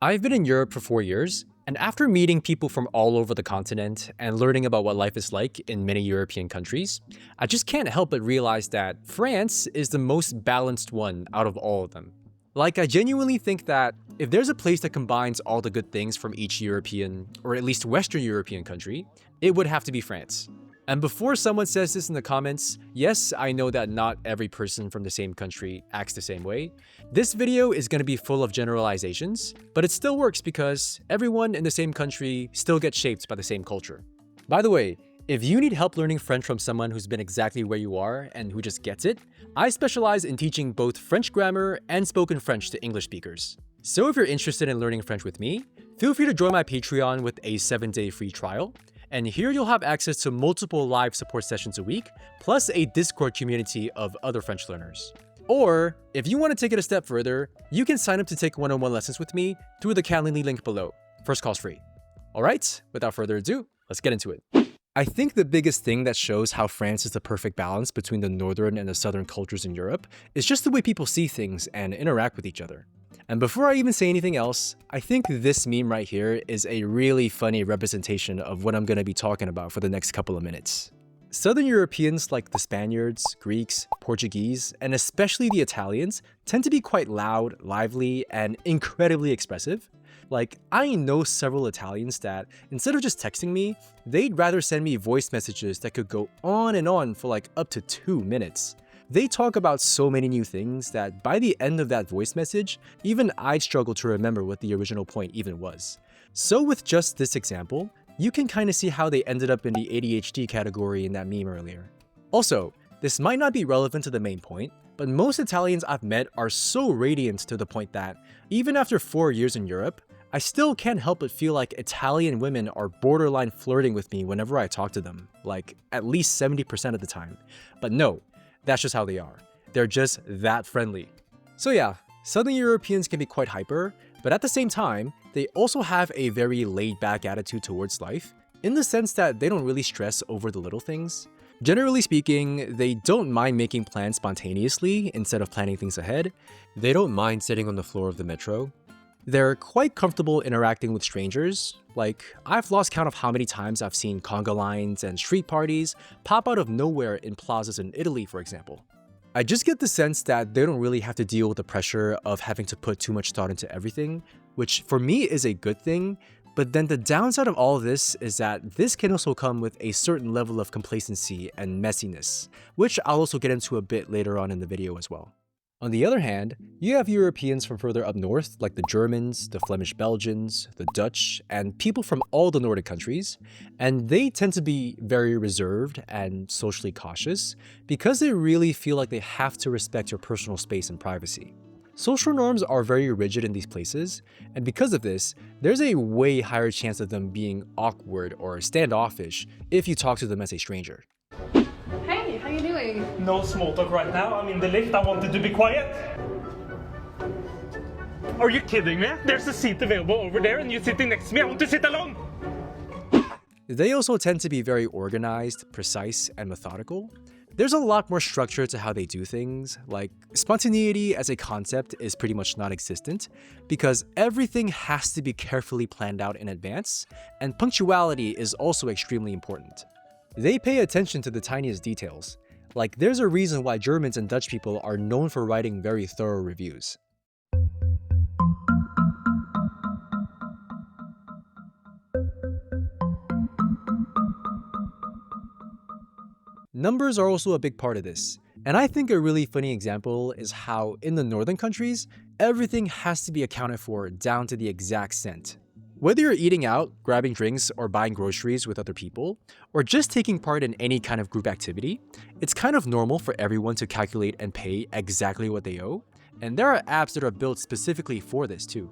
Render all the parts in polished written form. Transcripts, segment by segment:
I've been in Europe for 4 years, and after meeting people from all over the continent and learning about what life is like in many European countries, I just can't help but realize that France is the most balanced one out of all of them. Like, I genuinely think that if there's a place that combines all the good things from each European, or at least Western European country, it would have to be France. And before someone says this in the comments, yes, I know that not every person from the same country acts the same way. This video is going to be full of generalizations, but it still works because everyone in the same country still gets shaped by the same culture. By the way, if you need help learning French from someone who's been exactly where you are and who just gets it, I specialize in teaching both French grammar and spoken French to English speakers. So if you're interested in learning French with me, feel free to join my Patreon with a 7-day free trial. And here you'll have access to multiple live support sessions a week, plus a Discord community of other French learners. Or, if you want to take it a step further, you can sign up to take one-on-one lessons with me through the Calendly link below. First call's free. Alright, without further ado, let's get into it. I think the biggest thing that shows how France is the perfect balance between the northern and the southern cultures in Europe is just the way people see things and interact with each other. And before I even say anything else, I think this meme right here is a really funny representation of what I'm going to be talking about for the next couple of minutes. Southern Europeans like the Spaniards, Greeks, Portuguese, and especially the Italians tend to be quite loud, lively, and incredibly expressive. Like, I know several Italians that, instead of just texting me, they'd rather send me voice messages that could go on and on for like up to 2 minutes. They talk about so many new things that by the end of that voice message, even I'd struggle to remember what the original point even was. So with just this example, you can kind of see how they ended up in the ADHD category in that meme earlier. Also, this might not be relevant to the main point, but most Italians I've met are so radiant to the point that, even after 4 years in Europe, I still can't help but feel like Italian women are borderline flirting with me whenever I talk to them, like at least 70% of the time. But no, that's just how they are. They're just that friendly. So yeah, Southern Europeans can be quite hyper, but at the same time, they also have a very laid-back attitude towards life, in the sense that they don't really stress over the little things. Generally speaking, they don't mind making plans spontaneously instead of planning things ahead. They don't mind sitting on the floor of the metro. They're quite comfortable interacting with strangers. Like, I've lost count of how many times I've seen conga lines and street parties pop out of nowhere in plazas in Italy, for example. I just get the sense that they don't really have to deal with the pressure of having to put too much thought into everything, which for me is a good thing, but then the downside of all of this is that this can also come with a certain level of complacency and messiness, which I'll also get into a bit later on in the video as well. On the other hand, you have Europeans from further up north, like the Germans, the Flemish Belgians, the Dutch, and people from all the Nordic countries, and they tend to be very reserved and socially cautious because they really feel like they have to respect your personal space and privacy. Social norms are very rigid in these places, and because of this, there's a way higher chance of them being awkward or standoffish if you talk to them as a stranger. Hey, how you doing? No small talk right now. I'm in the lift. I wanted to be quiet. Are you kidding me? There's a seat available over there and you're sitting next to me. I want to sit alone. They also tend to be very organized, precise, and methodical. There's a lot more structure to how they do things, like spontaneity as a concept is pretty much non-existent because everything has to be carefully planned out in advance, and punctuality is also extremely important. They pay attention to the tiniest details. Like, there's a reason why Germans and Dutch people are known for writing very thorough reviews. Numbers are also a big part of this, and I think a really funny example is how in the northern countries, everything has to be accounted for down to the exact cent. Whether you're eating out, grabbing drinks, or buying groceries with other people, or just taking part in any kind of group activity, it's kind of normal for everyone to calculate and pay exactly what they owe, and there are apps that are built specifically for this too.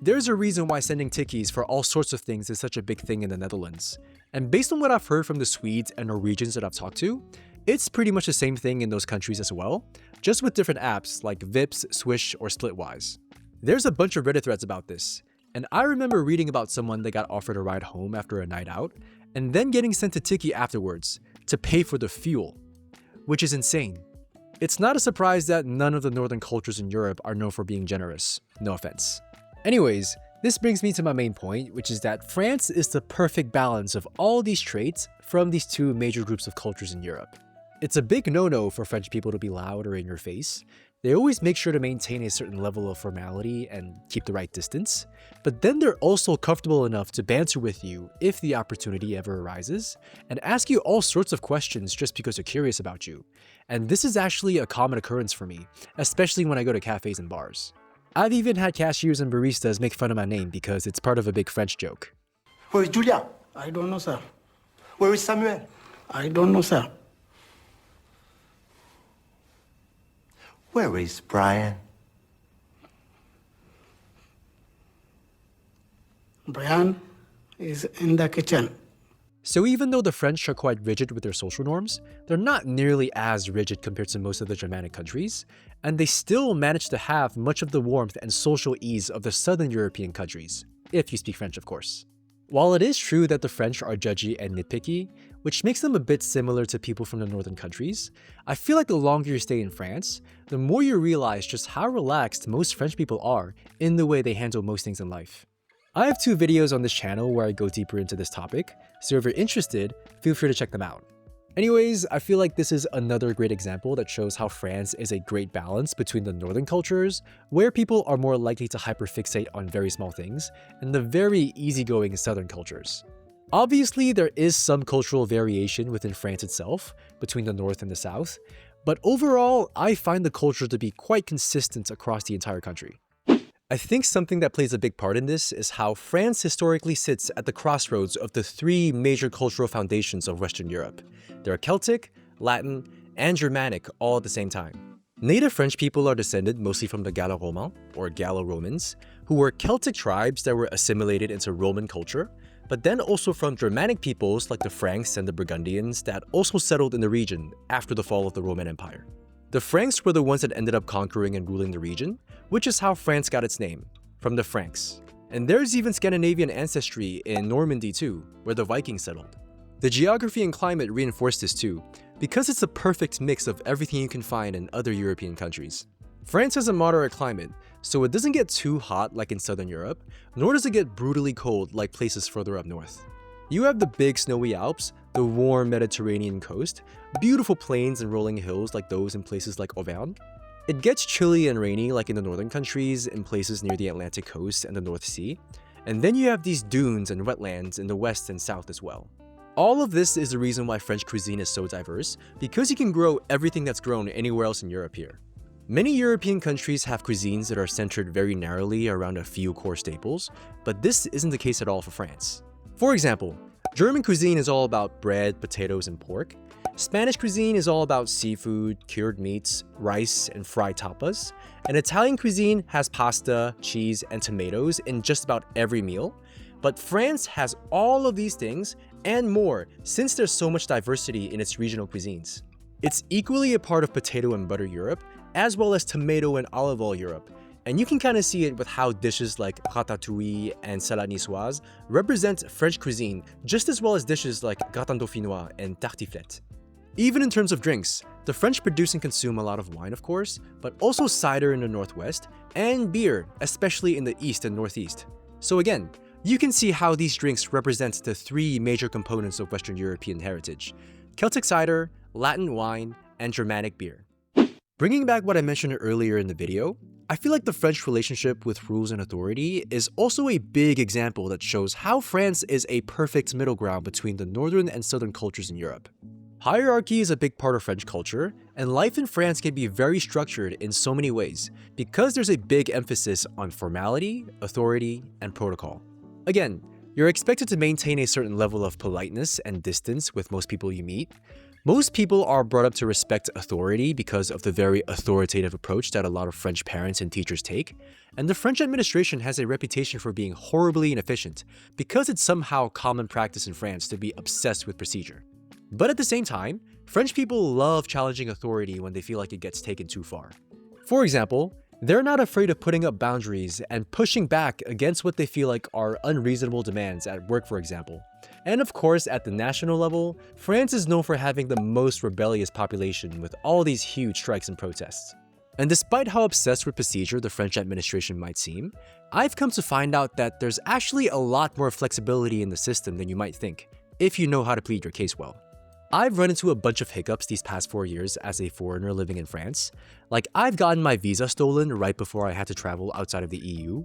There's a reason why sending tikkies for all sorts of things is such a big thing in the Netherlands, and based on what I've heard from the Swedes and Norwegians that I've talked to, it's pretty much the same thing in those countries as well, just with different apps like Vips, Swish, or Splitwise. There's a bunch of Reddit threads about this, and I remember reading about someone that got offered a ride home after a night out, and then getting sent a tikkie afterwards to pay for the fuel, which is insane. It's not a surprise that none of the northern cultures in Europe are known for being generous, no offense. Anyways, This brings me to my main point, which is that France is the perfect balance of all these traits from these two major groups of cultures in Europe. It's a big no-no for French people to be loud or in your face. They always make sure to maintain a certain level of formality and keep the right distance, but then they're also comfortable enough to banter with you if the opportunity ever arises, and ask you all sorts of questions just because they're curious about you. And this is actually a common occurrence for me, especially when I go to cafes and bars. I've even had cashiers and baristas make fun of my name because it's part of a big French joke. Where is Julia? I don't know, sir. Where is Samuel? I don't know, sir. Where is Brian? Brian is in the kitchen. So even though the French are quite rigid with their social norms, they're not nearly as rigid compared to most of the Germanic countries, and they still manage to have much of the warmth and social ease of the southern European countries, if you speak French of course. While it is true that the French are judgy and nitpicky, which makes them a bit similar to people from the northern countries, I feel like the longer you stay in France, the more you realize just how relaxed most French people are in the way they handle most things in life. I have 2 videos on this channel where I go deeper into this topic, so if you're interested, feel free to check them out. Anyways, I feel like this is another great example that shows how France is a great balance between the northern cultures, where people are more likely to hyperfixate on very small things, and the very easygoing southern cultures. Obviously, there is some cultural variation within France itself, between the north and the south, but overall, I find the culture to be quite consistent across the entire country. I think something that plays a big part in this is how France historically sits at the crossroads of the 3 major cultural foundations of Western Europe. They're Celtic, Latin, and Germanic all at the same time. Native French people are descended mostly from the Gallo-Romains, or Gallo-Romans, who were Celtic tribes that were assimilated into Roman culture, but then also from Germanic peoples like the Franks and the Burgundians that also settled in the region after the fall of the Roman Empire. The Franks were the ones that ended up conquering and ruling the region, which is how France got its name, from the Franks. And there's even Scandinavian ancestry in Normandy too, where the Vikings settled. The geography and climate reinforce this too, because it's a perfect mix of everything you can find in other European countries. France has a moderate climate, so it doesn't get too hot like in southern Europe, nor does it get brutally cold like places further up north. You have the big snowy Alps, the warm Mediterranean coast, beautiful plains and rolling hills like those in places like Auvergne. It gets chilly and rainy like in the northern countries in places near the Atlantic coast and the North Sea. And then you have these dunes and wetlands in the west and south as well. All of this is the reason why French cuisine is so diverse, because you can grow everything that's grown anywhere else in Europe here. Many European countries have cuisines that are centered very narrowly around a few core staples, but this isn't the case at all for France. For example, German cuisine is all about bread, potatoes, and pork. Spanish cuisine is all about seafood, cured meats, rice, and fried tapas. And Italian cuisine has pasta, cheese, and tomatoes in just about every meal. But France has all of these things and more since there's so much diversity in its regional cuisines. It's equally a part of potato and butter Europe, as well as tomato and olive oil Europe. And you can kind of see it with how dishes like ratatouille and salade niçoise represent French cuisine just as well as dishes like gratin dauphinois and tartiflette. Even in terms of drinks, the French produce and consume a lot of wine of course, but also cider in the northwest, and beer, especially in the east and northeast. So again, you can see how these drinks represent the 3 major components of Western European heritage: Celtic cider, Latin wine, and Germanic beer. Bringing back what I mentioned earlier in the video, I feel like the French relationship with rules and authority is also a big example that shows how France is a perfect middle ground between the northern and southern cultures in Europe. Hierarchy is a big part of French culture, and life in France can be very structured in so many ways because there's a big emphasis on formality, authority, and protocol. Again, you're expected to maintain a certain level of politeness and distance with most people you meet. Most people are brought up to respect authority because of the very authoritative approach that a lot of French parents and teachers take, and the French administration has a reputation for being horribly inefficient because it's somehow common practice in France to be obsessed with procedure. But at the same time, French people love challenging authority when they feel like it gets taken too far. For example, they're not afraid of putting up boundaries and pushing back against what they feel like are unreasonable demands at work, for example. And of course, at the national level, France is known for having the most rebellious population with all these huge strikes and protests. And despite how obsessed with procedure the French administration might seem, I've come to find out that there's actually a lot more flexibility in the system than you might think, if you know how to plead your case well. I've run into a bunch of hiccups these past 4 years as a foreigner living in France. Like, I've gotten my visa stolen right before I had to travel outside of the EU.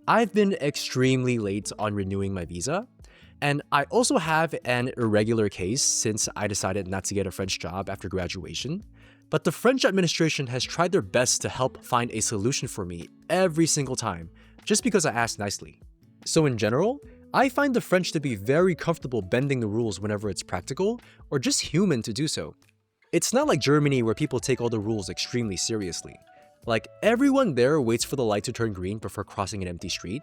I've been extremely late on renewing my visa. And I also have an irregular case since I decided not to get a French job after graduation. But the French administration has tried their best to help find a solution for me every single time, just because I asked nicely. So in general, I find the French to be very comfortable bending the rules whenever it's practical, or just human to do so. It's not like Germany where people take all the rules extremely seriously. Like, everyone there waits for the light to turn green before crossing an empty street.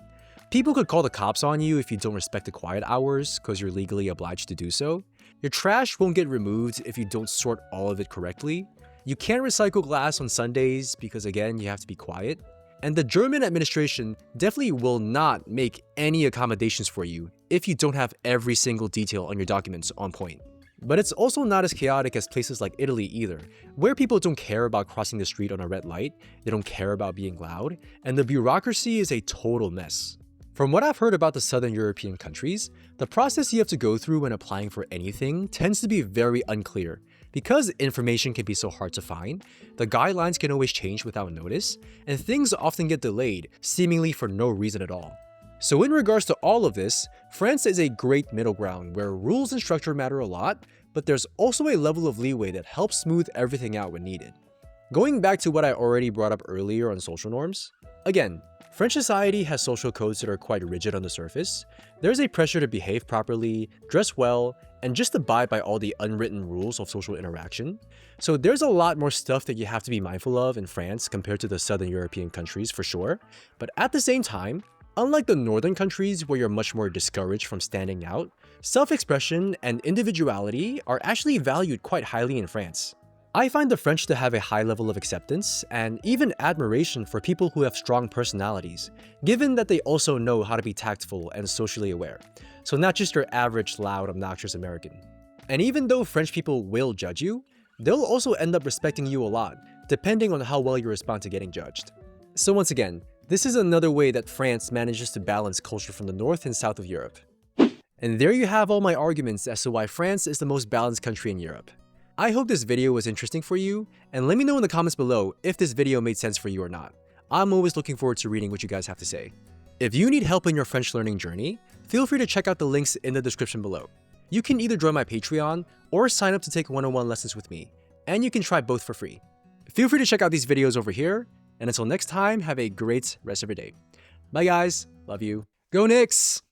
People could call the cops on you if you don't respect the quiet hours because you're legally obliged to do so. Your trash won't get removed if you don't sort all of it correctly. You can't recycle glass on Sundays because, again, you have to be quiet. And the German administration definitely will not make any accommodations for you if you don't have every single detail on your documents on point. But it's also not as chaotic as places like Italy either, where people don't care about crossing the street on a red light, they don't care about being loud, and the bureaucracy is a total mess. From what I've heard about the southern European countries, the process you have to go through when applying for anything tends to be very unclear. Because information can be so hard to find, the guidelines can always change without notice, and things often get delayed, seemingly for no reason at all. So in regards to all of this, France is a great middle ground where rules and structure matter a lot, but there's also a level of leeway that helps smooth everything out when needed. Going back to what I already brought up earlier on social norms, again, French society has social codes that are quite rigid on the surface. There's a pressure to behave properly, dress well, and just abide by all the unwritten rules of social interaction. So there's a lot more stuff that you have to be mindful of in France compared to the southern European countries for sure. But at the same time, unlike the northern countries where you're much more discouraged from standing out, self-expression and individuality are actually valued quite highly in France. I find the French to have a high level of acceptance and even admiration for people who have strong personalities, given that they also know how to be tactful and socially aware. So not just your average loud, obnoxious American. And even though French people will judge you, they'll also end up respecting you a lot, depending on how well you respond to getting judged. So once again, this is another way that France manages to balance culture from the north and south of Europe. And there you have all my arguments as to why France is the most balanced country in Europe. I hope this video was interesting for you, and let me know in the comments below if this video made sense for you or not. I'm always looking forward to reading what you guys have to say. If you need help in your French learning journey, feel free to check out the links in the description below. You can either join my Patreon or sign up to take one-on-one lessons with me, and you can try both for free. Feel free to check out these videos over here, and until next time, have a great rest of your day. Bye guys, love you. Go Knicks!